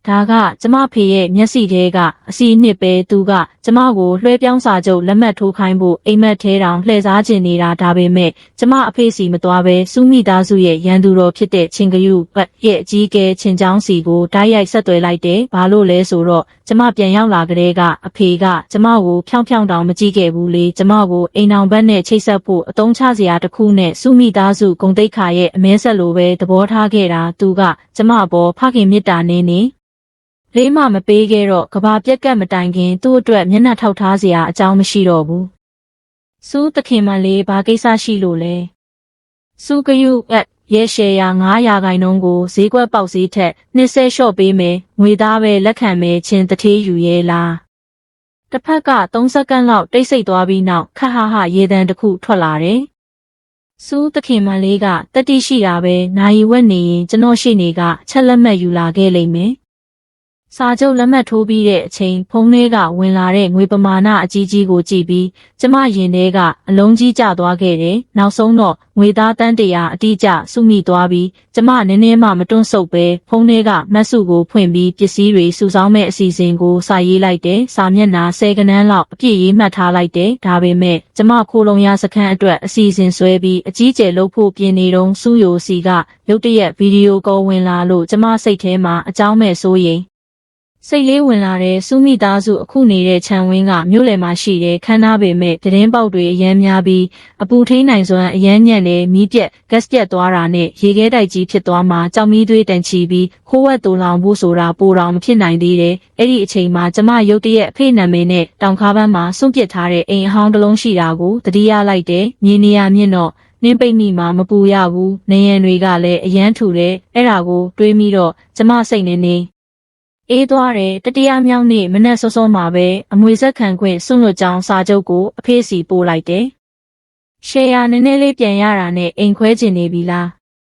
ဒါကကျမဖေရဲ့မျက်စိထဲကအစီအနှစ်ပဲသူကကျမကိုလွှဲပြောင်းစာချုပ်လက်မှတ်ထိုးခိုင်းဖို့အိမ်မက်ထဲတောင်လှည့်စားကျင်နေတာဒါပေမဲ့ကျမအဖေစီမသွားဘဲစူးမိသားစုရဲ့ရန်သူတော်ဖြစ်တဲ့ချင်းကယူပတ်ရဲ့အကြီးကဲချင်းချောင်းစီကိုဓာတ်ရိုက်ဆက်သွယ်လိုက်တယ်ဘာလို့လဲဆိုတော့ကျမပြန်ရောက်လာကြတဲ့ကအဖေကကျမကိုဖြောင်းတောင်မကြည့်ခဲ့ဘူးလေကျမကိုအိမ်အောင်ဘက်နဲ့ချိတ်ဆက်ဖို့အတုံးချစရာတစ်ခုနဲ့စူးမိသားစုဂုံတိတ်ခါရဲ့အမဲဆက်လိုပဲသဘောထားခဲ့တာသူကကျမပေါ်ဖခင်မြတ်တာနေလေးမမပေးခဲ့တော့ကဘာပြက်ကတ်မတိုင်ခင်သူ့အတွက်မျက်နှာထောက်ထားစရာအကြောင်းမရှိတော့ဘူးစူးတခင်မလေးဘာကိစ္စရှိလို့လဲစူးကယူရဲ့ရှယ်ယာ9%ကိုဈေးကွက်ပေါက်ဈေးထက်20လျှော့ပေးမယ်ငွေသားပဲလက်ခံမယ်ချင်းတထေးယူရဲလားတစ်ဖက်က3စက္ကန့်လောက်တိတ်ဆိတ်သွားပြီးနောက်ခက်ဟရေတံတစ်ခုထွက်လာတယ်စူးတခင်မလေးကတတိရှိတာပဲနိုင်ဝက်နေရင်ကျွန်တော်ရှိနေကချက်လက်မှတ်ယူလာခဲ့လိမ့်မယ်စာချုပ်လက်မှတ်ထိုးပြီးတဲ့အချိန်ဖုန်းထဲကဝင်လာတဲ့ငွေပမာဏအကြီးကြီးကိုကြည့်ပြီးကျမရင်ထဲကအလုံးကြီးကျသွားခဲ့တယ်။နောက်ဆုံးတော့ငွေသားတန်း100အတိအကျစုမိသွားပြီးကျမနည်းနည်းမှမတွန့်ဆုတ်ပဲဖုန်းထဲကမတ်စုကိုဖွင့်ပြီးပစ္စည်းတွေစုဆောင်းမဲ့အစီအစဉ်ကိုစာရေးလိုက်တယ်။စာမျက်နှာ10ကနန်းလောက်အပြည့်ရေးမှတ်ထားလိုက်တယ်။ဒါပေမဲ့ကျမခိုးလုံရစခန်းအတွက်အစီအစဉ်ဆွဲပြီးအကြီးကျယ်လုပ်ဖို့ပြင်နေတော့စူးယိုစီကရုတ်တရက်ဗီဒီယိုကောဝင်လာလို့ကျမစိတ်ထဲမှာအကြောင်းမဲ့စိုးရိမ်စိတ်လေးဝင်လာတဲ့စူးမိသားစုအခုနေတဲ့ခြံဝင်းကမြို့လယ်မှာရှိတဲ့ခန်းသားပေမဲ့သတင်းပေါက်တွေအရန်များပြီးအပူထိန်းနိုင်စွမ်းအရန်ညံ့တဲ့မီးပြက်ဂက်စ်ပြက်သွားတာနဲ့ရေခဲတိုက်ကြီးဖြစ်သွားမှကြောက်မီးသွေးတန်ချီပြီးခိုးဝက်တူလောင်ဖို့ဆိုတာပိုတောင်မဖြစ်နိုင်သေးတယ်။အဲ့ဒီအချိန်မှာကျမရုတ်တရက်အဖေနာမည်နဲ့တောင်ခါးပန်းမှာစွန့်ပစ်ထားတဲ့အိမ်အဟောင်းတစ်လုံးရှိတာကိုသတိရလိုက်တယ်။မြေနေရမြင့်တော့နင်းပိတ်မိမှာမပူရဘူး။နေရန်တွေကလည်းအရန်ထူတယ်။အဲ့ဒါကိုတွေးမိတော့ကျမစိတ်နေအေးသွားတယ်တတိယမြောက်နေ့မနက်စောစောမှာပဲအမွေဆက်ခံခွင့်စွန့်လွတ်ကြောင်းစာချုပ်ကိုအဖေစီပို့လိုက်တယ်။ရှယ်ယာနည်းနည်းလေးပြန်ရတာနဲ့အိမ်ခွဲကျင်နေပြီလား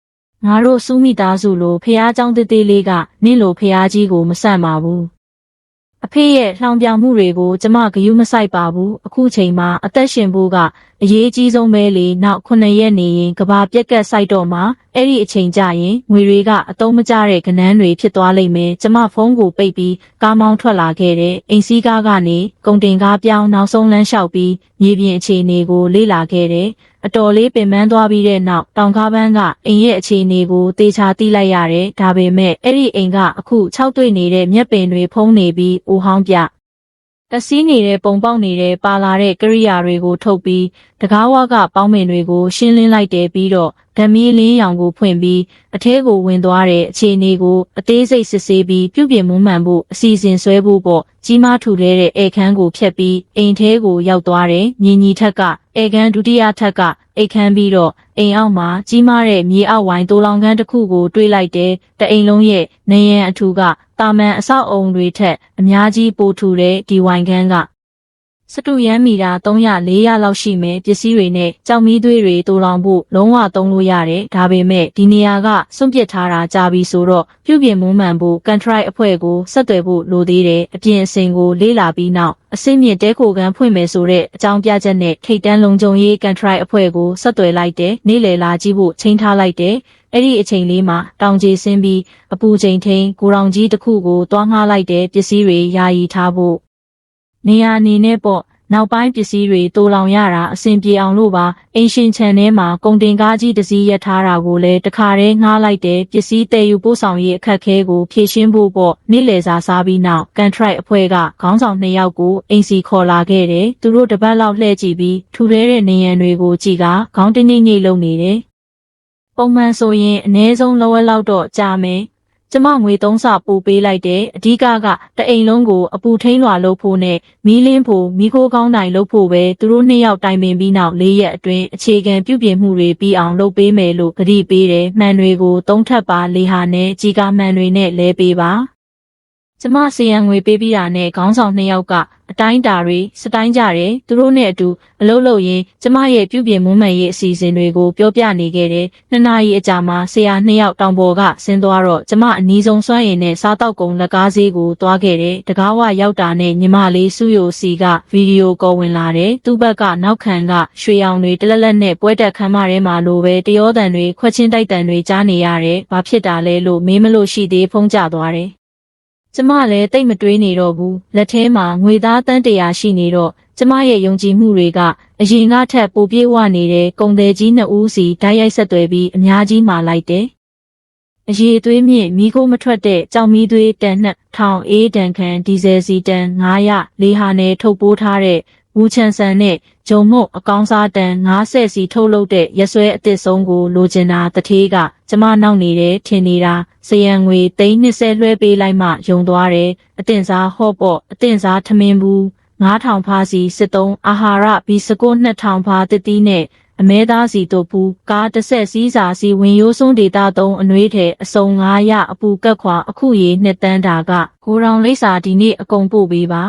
။ငါတို့စူးမိသားစုလိုဖះเจ้าသေးလေးကနင့်လိုဖះကြီးကိုမဆန့်ပါဘူး။အဖေရဲ့လှောင်ပြောင်မှုတွေကိုကျမဂယုမစိုက်ပါဘူး။အခုချိန်မှာအသက်ရှင်ဖို့ကအရေးကြီးဆုံးပဲလေ။နောက်9ရက်နေရင်ကဘာပြက်ကတ်စိုက်တော့မှအဲ့ဒီအချိန်ကျရင်ငွေတွေကအတုံးမကျတဲ့ကနန်းတွေဖြစ်သွားလိမ့်မယ်။ကျမဖုန်းကိုပိတ်ပြီးကားမောင်းထွက်လာခဲ့တယ်။အိမ်စီးကားကနေကုန်တင်ကားပြောင်းနောက်ဆုံးလမ်းလျှောက်ပြီးမြေပြင်အခြေအနေကိုလေ့လာခဲ့တယ်။အတော်လေးပင်ပန်းသွားပြီးတဲ့နောက်တောင်ကားပန်းကအိမ်ရဲ့အခြေအနေကိုသေချာသိလိုက်ရတယ်။ဒါပေမဲ့အဲ့ဒီအိမ်ကအခု6တွေ့နေတဲ့မျက်ပင်တွေဖုံးနေပြီးအိုဟောင်းပြတစီးနေတဲ့ပုံပေါက်နေတဲ့ပါလာတဲ့ကရိယာတွေကိုထုတ်ပြီးတကားဝါကပေါင်းမင်တွေကိုရှင်းလင်းလိုက်တယ်ပြီးတော့ဓမီလင်းရောင်ကိုဖွင့်ပြီးအထဲကိုဝင်သွားတဲ့အခြေအနေကိုအသေးစိတ်စစ်ဆေးပြီးပြုပြင်မွမ်းမံဖို့အစီအစဉ်ဆွဲဖို့ပေါ့ကြီးမားထူတဲ့ဧခန်းကိုဖျက်ပြီးအိမ်ထဲကိုရောက်သွားတယ်မြင်းကြီးထက်ကဧခန်းဒုတိယထက်ကအိတ်ခန်းပြီးတော့အိမ်အောက်မှာကြီးမားတဲ့မြေအောက်ဝိုင်းတိုးလောင်ခန်းတစ်ခုကိုတွေးလိုက်တယ်တအိမ်လုံးရဲ့နေရန်အထူကတာမန်အဆောက်အုံတွေထက်အများကြီးပိုထူတဲ့ဒီဝိုင်းခန်းကစတူရန်မီတာ300-400လောက်ရှိမယ်ပစ္စည်းတွေနဲ့ကြောက်မီးသွေးတွေတိုးလောင်ဖို့လုံးဝသုံးလို့ရတယ်ဒါပေမဲ့ဒီနေရာကစွန့်ပစ်ထားတာကြာပြီဆိုတော့ပြုပြင်မွမ်းမံဖို့ကန်ထရိုက်အဖွဲ့ကိုဆက်သွယ်ဖို့လိုသေးတယ်အပြင်အစင်ကိုလေးလာပြီးနောက်အစင်းမြင့်တဲခိုကန်ဖွင့်မယ်ဆိုတဲ့အကြောင်းပြချက်နဲ့ထိတ်တန်းလုံခြုံရေးကန်ထရိုက်အဖွဲ့ကိုဆက်သွယ်လိုက်တယ်နေ့လည်လာကြည့်ဖို့ချိန်ထားလိုက်တယ်အဲ့ဒီအချိန်လေးမှာတောင်ကြီးဆင်းပြီးအပူချိန်ထိန်ကိုရောင်ကြီးတစ်ခုကိုတွားငှားလိုက်တဲ့ပစ္စည်းတွေယာယီထားဖို့နေရာအနေနဲ့ပေါ့နောက်ပိုင်းပစ္စည်းတွေတိုးလောင်ရတာအဆင်ပြေအောင်လို့ပါအင်ရှင်ခြံထဲမှာကုန်တင်ကားကြီးတစ်စီးရပ်ထားတာကိုလည်းတခါတည်းငှားလိုက်တဲ့ပစ္စည်းတည်ယူပို့ဆောင်ရေးအခက်အခဲကိုဖြည့်ရှင်းဖို့ပေါ့နေ့လည်စာစားပြီးနောက်ကန်ထရိုက်အဖွဲ့ကခေါင်းဆောင်2ယောက်ကိုအိမ်စီခေါ်လာခဲ့တယ်သူတို့တပတ်လောက်လှည့်ကြည့်ပြီးထူထဲတဲ့နေရန်တွေကိုကြည့်ကခေါင်းတင်းငိမ့်လုံနေတယ်ပုံမှန်ဆိုရင်အနည်းဆုံးလောလောက်တော့ကြာမယ်ကျမငွေ3ဆပို့ပေးလိုက်တယ်အဓိကတအိမ်လုံးကိုအပူထိန်းလွှာလုပ်ဖို့နဲ့မီးလင်းဖို့မီးခိုးကောင်းတိုင်လုပ်ဖို့ပဲသူတို့2ယောက်တိုင်ပင်ပြီးနောက်4ရက်အတွင်းအခြေခံပြုပြင်မှုတွေပြီးအောင်လုပ်ပေးမယ်လို့ကတိပေးတယ်မှန်တွေကို3ထပ်ပါလေဟာနဲ့ကြီးကားမှန်တွေနဲ့လဲပေးပါကျမစီယံငွေပေးပြီးတာနဲ့ခေါင်းဆောင်2ယောက်ကအတိုင်းတာတွေစတိုင်းကြတယ်သူတို့နဲ့အတူအလုပ်လုပ်ရင်ကျမရဲ့ပြုပြင်မွမ်းမံရေးအစီအစဉ်တွေကိုပြောပြနေခဲ့တယ်2နာရီအကြာမှာဆရာ2ယောက်တောင်ပေါ်ကဆင်းသွားတော့ကျမအနီးဆုံးစွမ်းရည်နဲ့စားတောက်ကုန်လက်ကားဈေးကိုသွားခဲ့တယ်တကားဝရောက်တာနဲ့ညီမလေးစုယိုစီကဗီဒီယိုကောဝင်လာတယ်သူ့ဘက်ကနောက်ခံကရွှေရောင်တွေတလက်လက်နဲ့ပွဲတက်ခမ်းမထဲမှာလိုပဲတရောတန်တွေခွက်ချင်းတိုက်တန်တွေကြားနေရတယ်ဘာဖြစ်တာလဲလို့မေးမလို့ရှိသေးဖုံးကျသွားတယ် ကျမလည်းတိတ်မတွေးနေတော့ဘူးလက်ထဲမှာငွေသားတန်း100ရှိနေတော့ကျမရဲ့ယုံကြည်မှုတွေကအရင်ကထက်ပိုပြေးဝနေတဲ့ကုန်သည်ကြီး2ဦးစီဓာတ်ရိုက်ဆက်သွယ်ပြီးအများကြီးမှာလိုက်တယ်အရေးသွေးမြင့်မိခိုးမထွက်တဲ့ကြောင်မီးသွေးတန်2000အေးတန်ခန်ဒီဇယ်စီတန်900လေးဟာနဲ့ထုတ်ပိုးထားတဲ့ဝူချန်ဆန်နဲ့ဂျုံမုတ်အကောင်းစားတန်90စီထုတ်လုပ်တဲ့ရက်ဆွဲအသစ်ဆုံးကိုလိုချင်တာတထေးကကျမနောက်နေတယ်ထင်နေတာစရန်ငွေ320လွှဲပေးလိုက်မှယုံသွားတယ်အတင်စားဟော့ပေါ့အတင်စားထမင်းဘူး9000ဖားစီစစ်သုံးအာဟာရဘီစကို2000ဖားတစ်တီးနဲ့အမဲသားစီတို့ဘူးကားတစ်ဆက်စည်းစာစီဝင်ရိုးစွန်းဒေတာ3အနှွေးထဲအစုံ900အပူကက်ခွာအခုရေနှစ်တန်းတာကဂိုရောင်လိပ်စာဒီနေ့အကုန်ပို့ပေးပါ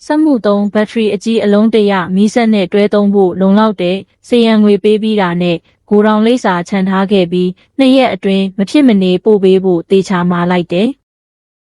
စက်မှုသုံးဘက်ထရီအကြီးအလုံး100မီးစက်နဲ့တွဲသုံးဖို့လုံလောက်တဲ့စေရန်ငွေပေးပြီးတာနဲ့ဂိုရောင်လိပ်စာခြံထားခဲ့ပြီး2ရက်အတွင်းမဖြစ်မနေပို့ပေးဖို့တေချာမှာလိုက်တယ်